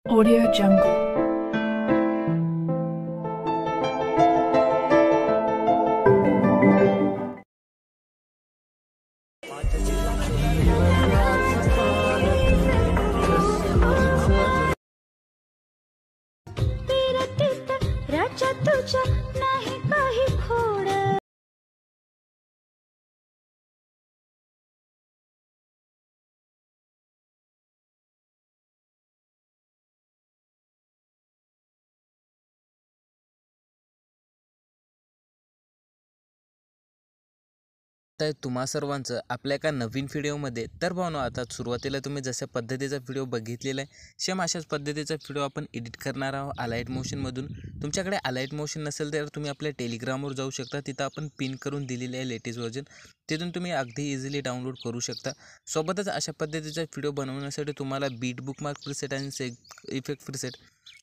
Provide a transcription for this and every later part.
Audio Jungle. राजा तुझ्या नाही काही खोड. तर तुम्हा सर्वांचं आपल्या एका नवीन व्हिडिओमध्ये तर भावनो आता सुरुवातीला तुम्ही जशा पद्धतीचा व्हिडिओ बघितलेला आहे सेम अशाच पद्धतीचा व्हिडिओ आपण एडिट करणार आहोत अलाइट मोशनमधून. तुमच्याकडे अलाइट मोशन नसेल तर तुम्ही आपल्या टेलिग्रामवर जाऊ शकता, तिथं आपण पिन करून दिलेले आहे लेटेस्ट व्हर्जन, तिथून तुम्ही अगदी इझिली डाउनलोड करू शकता. सोबतच अशा पद्धतीचा व्हिडिओ बनवण्यासाठी तुम्हाला बीट बुकमार्क प्रीसेट आणि इफेक्ट प्रीसेट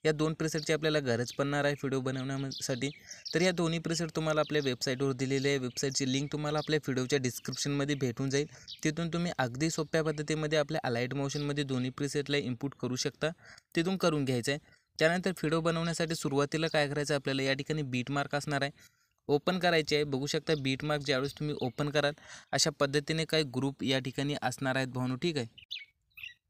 या दोन प्रीसेटची आपल्याला गरज पडणार आहे व्हिडिओ बनवण्यासाठी. तर या दोन्ही प्रीसेट तुम्हाला आपल्या वेबसाईटवर दिलेले आहे. वेबसाईटची लिंक तुम्हाला आपल्या व्हिडिओच्या डिस्क्रिप्शनमध्ये भेटून जाईल. तिथून तुम्ही अगदी सोप्या पद्धतीमध्ये आपल्या अलाइट मोशनमध्ये दोन्ही प्रीसेटला इनपुट करू शकता, तिथून करून घ्यायचं आहे. त्यानंतर व्हिडिओ बनवण्यासाठी सुरुवातीला काय करायचं आपल्याला, या ठिकाणी बीट मार्क असणार आहे, ओपन करायचे आहे. बघू शकता बीट मार्क ज्यावेळेस तुम्ही ओपन कराल अशा पद्धतीने काही ग्रुप या ठिकाणी असणार आहेत भावनो, ठीक आहे.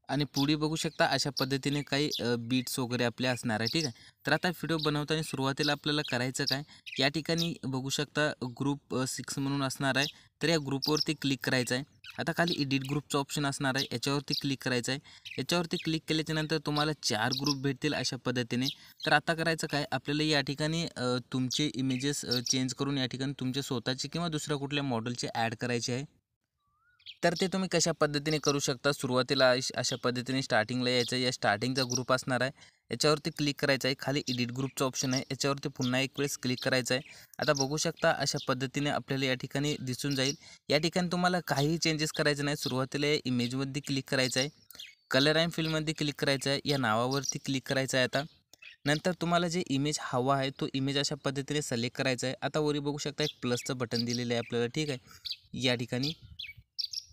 आणि पुढे बघू शकता अशा पद्धतीने काही बीट्स वगैरे आपले असणार आहे, ठीक आहे. तर आता व्हिडिओ बनवताना सुरुवातीला आपल्याला करायचं काय, या ठिकाणी बघू शकता ग्रुप 6 म्हणून असणार आहे. तर या ग्रुपवरती क्लिक करायचं आहे. आता खाली एडिट ग्रुपचं ऑप्शन असणार आहे, याच्यावरती क्लिक करायचं आहे. याच्यावरती क्लिक केल्याच्यानंतर तुम्हाला 4 ग्रुप भेटतील अशा पद्धतीने. तर आता करायचं काय आपल्याला, या ठिकाणी तुमचे इमेजेस चेंज करून या ठिकाणी तुमचे स्वतःचे किंवा दुसऱ्या कुठल्या मॉडेलचे ॲड करायचे आहे. तर ते तुम्ही कशा पद्धतीने करू शकता. सुरुवातीला अशा पद्धतीने स्टार्टिंगला यायचं, या स्टार्टिंगचा ग्रुप असणार आहे, याच्यावरती क्लिक करायचं आहे. खाली एडिट ग्रुपचं ऑप्शन आहे, याच्यावरती पुन्हा एक वेळेस क्लिक करायचं आहे. आता बघू शकता अशा पद्धतीने आपल्याला या ठिकाणी दिसून जाईल. या ठिकाणी तुम्हाला काही चेंजेस करायचे नाही. सुरुवातीला या इमेजमध्ये क्लिक करायचं आहे, कलर अँड फिलमध्ये क्लिक करायचं आहे, या नावावरती क्लिक करायचं आहे. आता नंतर तुम्हाला जे इमेज हवा आहे तो इमेज अशा पद्धतीने सिलेक्ट करायचा आहे. आता वरी बघू शकता एक प्लसचं बटन दिलेलं आहे आपल्याला, ठीक आहे, या ठिकाणी.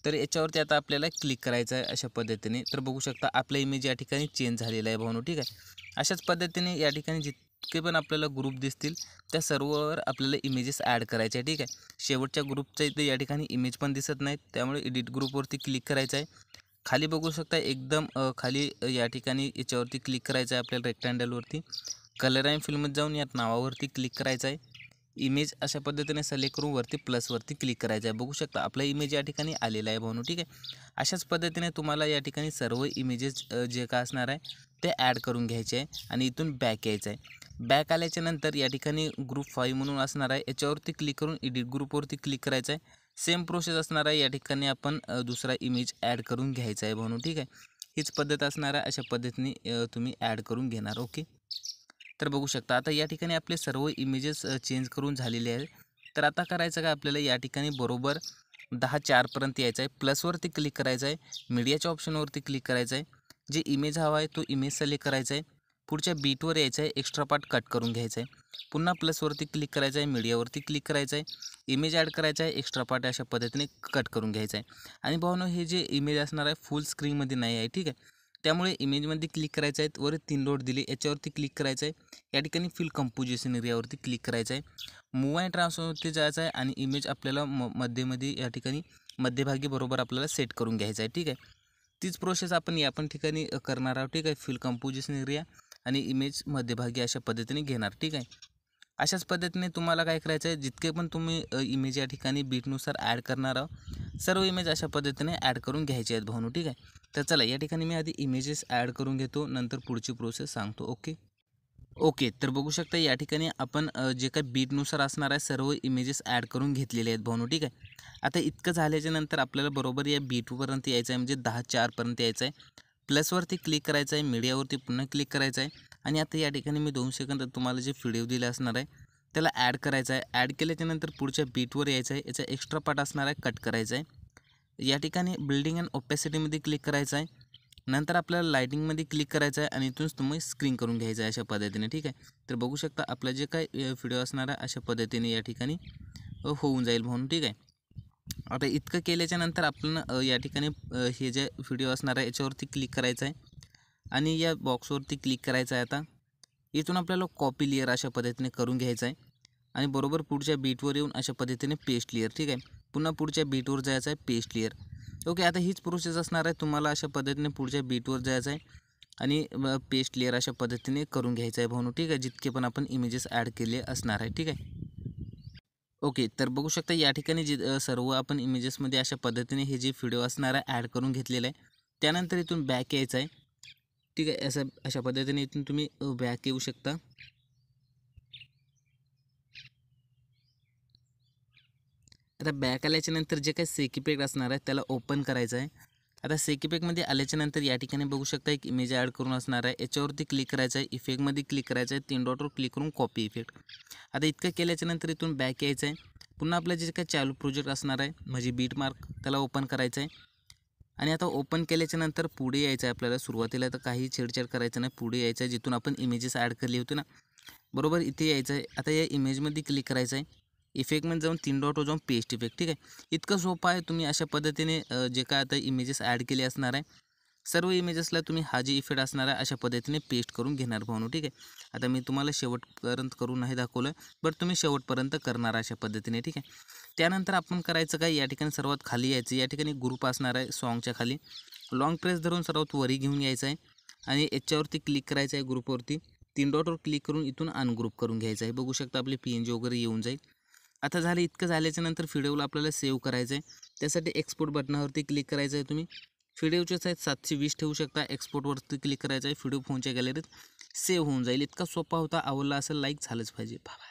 तर याच्यावरती आता आपल्याला क्लिक करायचं आहे अशा पद्धतीने. तर बघू शकता आपला इमेज या ठिकाणी चेंज झालेला आहे भावनो, ठीक आहे. अशाच पद्धतीने या ठिकाणी जितके पण आपल्याला ग्रुप दिसतील त्या सर्ववर आपल्याला इमेजेस ॲड करायचे आहे, ठीक आहे. शेवटच्या ग्रुपच्या इथे या ठिकाणी इमेज पण दिसत नाहीत, त्यामुळे एडिट ग्रुपवरती क्लिक करायचं आहे. खाली बघू शकता एकदम खाली या ठिकाणी याच्यावरती क्लिक करायचं आहे आपल्याला रेक्टँगलवरती, कलर अँड फिलमध्ये जाऊन या नावावरती क्लिक करायचं आहे. इमेज अशा पद्धतीने सिलेक्ट करून वरती प्लसवरती क्लिक करायचं आहे. बघू शकता आपला इमेज या ठिकाणी आलेला आहे भावनो, ठीक आहे. अशाच पद्धतीने तुम्हाला या ठिकाणी सर्व इमेजेस जे काय असणार आहे ते ॲड करून घ्यायचे आहे आणि इथून बॅक यायचं आहे. बॅक आल्याच्या नंतर या ठिकाणी ग्रुप 5 म्हणून असणार आहे, याच्यावरती क्लिक करून एडिट ग्रुपवरती क्लिक करायचं आहे. सेम प्रोसेस असणार आहे, या ठिकाणी आपण दुसरा इमेज ॲड करून घ्यायचा आहे भावनो, ठीक आहे. हीच पद्धत असणार आहे, अशा पद्धतीने तुम्ही ॲड करून घेणार, ओके. तर बघू शकता आता या ठिकाणी आपले सर्व इमेजेस चेंज करून झालेले आहेत. तर आता करायचं काय आपल्याला, या ठिकाणी बरोबर 10:04 पर्यंत यायचं आहे. प्लसवरती क्लिक करायचं आहे, मीडियाच्या ऑप्शनवरती क्लिक करायचं आहे, जे इमेज हवा आहे तो इमेज सिलेक्ट करायचा आहे. पुढच्या बीटवर यायचं आहे, एक्स्ट्रा पार्ट कट करून घ्यायचा आहे. पुन्हा प्लसवरती क्लिक करायचं आहे, मीडियावरती क्लिक करायचं आहे, इमेज ॲड करायचा आहे, एक्स्ट्रा पार्ट अशा पद्धतीने कट करून घ्यायचा आहे. आणि भावनो हे जे इमेज असणार आहे फुल स्क्रीनमध्ये नाही आहे, ठीक आहे. त्यामुळे इमेजमध्ये क्लिक करायचं आहे, वर 3 डॉट दिले याच्यावरती क्लिक करायचं आहे. या ठिकाणी फिल कंपोजिशन एरियावरती क्लिक करायचं आहे, मूव अँड ट्रान्सफॉर्मवरती जायचं आहे आणि इमेज आपल्याला मध्येमध्ये या ठिकाणी मध्यभागी बरोबर आपल्याला सेट करून घ्यायचं आहे, ठीक आहे. तीच प्रोसेस आपण या पण ठिकाणी करणार आहोत, ठीक आहे. फिल कंपोजिशन एरिया आणि इमेज मध्यभागी अशा पद्धतीने घेणार, ठीक आहे. अशाच पद्धतीने तुम्हाला काय करायचं आहे, जितके पण तुम्ही इमेज या ठिकाणी बीटनुसार ॲड करणार आहोत सर्व इमेज अशा पद्धतीने ॲड करून घ्यायचे आहेत भावनो, ठीक आहे. तर चला या ठिकाणी मी आधी इमेजेस ॲड करून घेतो, नंतर पुढची प्रोसेस सांगतो, ओके. तर बघू शकता या ठिकाणी आपण जे काही बीटनुसार असणार आहे सर्व इमेजेस ॲड करून घेतलेले आहेत भावनो, ठीक आहे. आता इतकं झाल्याच्या नंतर आपल्याला बरोबर या बीटपर्यंत यायचं आहे, म्हणजे 10:04 पर्यंत यायचं आहे. प्लसवरती क्लिक करायचं आहे, मीडियावरती पुन्हा क्लिक करायचं आहे आणि आता या ठिकाणी मी 2 सेकंद तुम्हाला जे व्हिडिओ दिले असणार आहे त्याला ॲड करायचं आहे. ॲड केल्याच्यानंतर पुढच्या बीटवर यायचं आहे, याचा एक्स्ट्रा पार्ट असणार आहे कट करायचा आहे. या ठिकाणी बिल्डिंग अँड ओपॅसिटीमध्ये क्लिक करायचं आहे. नंतर आपल्याला लाईटिंगमध्ये क्लिक करायचं आहे आणि इथूनच तुम्ही स्क्रीन करून घ्यायचं आहे अशा पद्धतीने, ठीक आहे. तर बघू शकता आपला जे काय व्हिडिओ असणार आहे अशा पद्धतीने या ठिकाणी होऊन जाईल म्हणून, ठीक आहे. आता इतकं केल्याच्या नंतर आपण या ठिकाणी हे जे व्हिडिओ असणार आहे याच्यावरती क्लिक करायचं आहे. आणि या बॉक्सवरती क्लिक करायचं आहे. आता इथून आपल्याला कॉपी लेअर अशा पद्धतीने करून घ्यायचं आहे आणि बरोबर पुढच्या बीटवर येऊन अशा पद्धतीने पेस्ट लेअर. ठीक आहे, पुन्हा पुढच्या बीटवर जायचं आहे, पेस्ट लेअर. ओके, आता हीच प्रोसेस असणार आहे. तुम्हाला अशा पद्धतीने पुढच्या बीटवर जायचं आहे आणि पेस्ट लेअर अशा पद्धतीने करून घ्यायचं आहे भाऊनो. ठीक आहे, जितके पण आपण इमेजेस ॲड केले असणार आहे. ठीक आहे, ओके. तर बघू शकता या ठिकाणी सर्व आपण इमेजेसमध्ये अशा पद्धतीने हे जे व्हिडिओ असणार आहे ॲड करून घेतलेलं आहे. त्यानंतर इथून बॅक यायचं आहे. ठीक आहे, अशा पद्धतीने इथून तुम्ही बॅक येऊ शकता. आता बॅक आल्याच्या नंतर जे काही सेकिपेक असणार आहे त्याला ओपन करायचं आहे. आता सेकिपेकमध्ये आल्याच्या नंतर या ठिकाणी बघू शकता एक इमेज ॲड करून असणार आहे. याच्यावरती क्लिक करायचं आहे, इफेक्टमध्ये क्लिक करायचं आहे, 3 डॉटवर क्लिक करून कॉपी इफेक्ट. आता इतकं केल्याच्या नंतर इथून बॅक यायचं आहे. पुन्हा आपलं जे काही चालू प्रोजेक्ट असणार आहे म्हणजे बीट मार्क त्याला ओपन करायचं आहे. आणि आता ओपन केल्याच्या नंतर पुढे यायचं आहे आपल्याला. सुरुवातीला तर काही छेडछाड करायचं नाही, पुढे यायचं आहे जिथून आपण इमेजेस ॲड केली होती ना, बरोबर इथे यायचं आहे. आता या इमेजमध्ये क्लिक करायचं आहे, इफेक्टमध्ये जाऊन 3 डॉटवर जाऊन पेस्ट इफेक्ट. ठीक आहे, इतकं सोपं आहे. तुम्ही अशा पद्धतीने जे काय आता इमेजेस ॲड केले असणार आहे सर्व इमेजेसला तुम्ही हा जे इफेक्ट असणार आहे अशा पद्धतीने पेस्ट करून घेणार भावनो. ठीक आहे, आता मी तुम्हाला शेवटपर्यंत करून नाही दाखवलं, बट तुम्ही शेवटपर्यंत करणार अशा पद्धतीने. ठीक आहे, त्यानंतर आपण करायचं काय, या ठिकाणी सर्वात खाली यायचं. या ठिकाणी ग्रुप असणार आहे सॉन्गच्या खाली. लॉंग प्रेस धरून सर्वात वरी घेऊन यायचं आहे आणि याच्यावरती क्लिक करायचं आहे ग्रुपवरती. 3 डॉटवर क्लिक करून इथून अनग्रुप करून घ्यायचं आहे. बघू शकता आपले PNG वगैरे येऊन जाईल. आता झालं, इतकं झाल्याच्या नंतर व्हिडिओला आपल्याला सेव्ह करायचं आहे. त्यासाठी एक्सपोर्ट बटनावरती क्लिक करायचं आहे. तुम्ही व्हिडिओचे साईज 720 ठेवू शकता. एक्सपोर्टवरती क्लिक करायचं आहे, व्हिडिओ फोनच्या गॅलरीत सेव्ह होऊन जाईल. इतका सोपा होता. आवडला असेल लाईक झालंच पाहिजे. बाय.